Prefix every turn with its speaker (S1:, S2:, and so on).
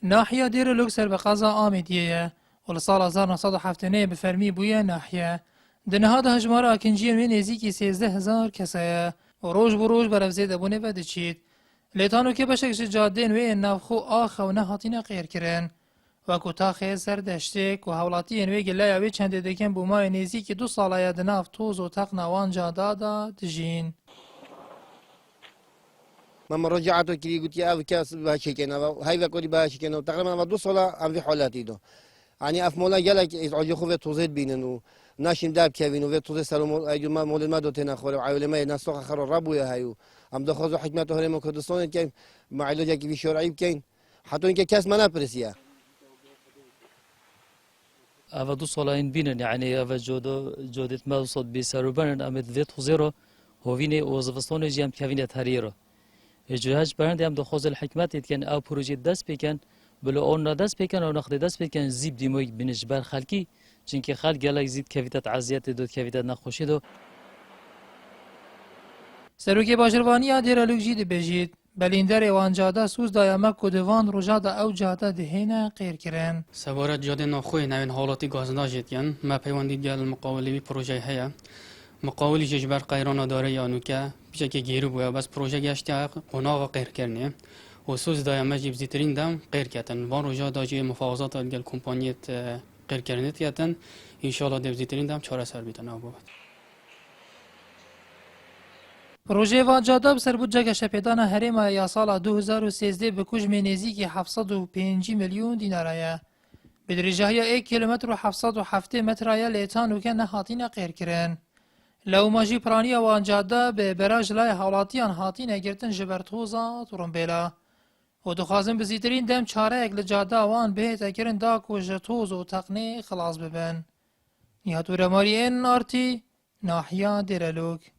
S1: ناحیه دیر لوکسر به قضا آمدیه و لسال 1979 به فرمی بویه ناحیه دنها ده هجمار اکنجی می نزیکی 13,000 کسایه و روز بروز برفزه دبونه و دچید لیتانو که بشکش جادین و نافخو آخه و نهاتین غیر کرن و کتاخه سردشتک و حولاتی انوی گلای اوی چند دکن بومای نزیکی 2 ساله دناف توز و تق نوان جادادا دجین
S2: من مراجعته كي قلت يا أبي كاس بهاشكنا وهاي بقولي بهاشكنا تقريبا أنا 2 سال عم في حالاتي ده يعني أف مولا جالك عجوا خوفة توزيد بينن وناشين داب كابين وفي توزيد سلام أيجو ما مول ما دوتنا خور عائلة ما نسوق خر الربو يا هايو عم دخلوا حكمته هرم كردستان كين مع علاجك في شرعي كين حتى إنك كاس ما نبرسيا
S3: أفا 2 سال این بینن يعني أفا جودت ما صد بسروبان أمد ذات خزيرة هو فيني وظفستان جيم كفينة هريرة جهاز برند هم دخوز الحکمت کن او پروژه دست بکن بلو اون دست بکن و نخد دست بکن زیب دیموی بنجبر خلکی چونکه خلق گلک زید کویتت عزیت دو کویتت نخوشی دو
S1: سروکی باشروانی دیر لوکجی دی بجید بلیندر وانجادا سوز دایما کدوان روجادا او جادا دهینا غیر کرن
S4: سوارت جاده ناخوی نوین حالاتی گازناجت کن ما پیوندی گل مقاولی پروژه هیا مقاولی جبر قیران داره یانو که پیش که گیرو بوده بس پروژه گشتی قناغ غیر کرنه و سوز دایم جیب زیترین دم غیر کردن وان روزا داجی مفاوضات گل کمپانیت غیر کرنه تیاتن ان شاء الله دب زیترین دم چاره سر بیتن آباد
S1: پروژه وانجادا بسر بودجه شپیدانا هرم یا سال 2013 به کجم نزیکی 705 میلیون دینارایه بدرجه 1 کیلومتر و 707 مترایه لیتان و که نهاتین غیر کرن لو ماجی پرانی وانجادا به براج لای حالاتیان هاتین گرتن جبرتوزا تورنبیلا و دخوازن بزیترین دم چاره اک لجادا وان بهت اکرن دا کوجتوز و تقنی خلاص ببن نیاتو رماری این آرتی ناحیه دیرلوک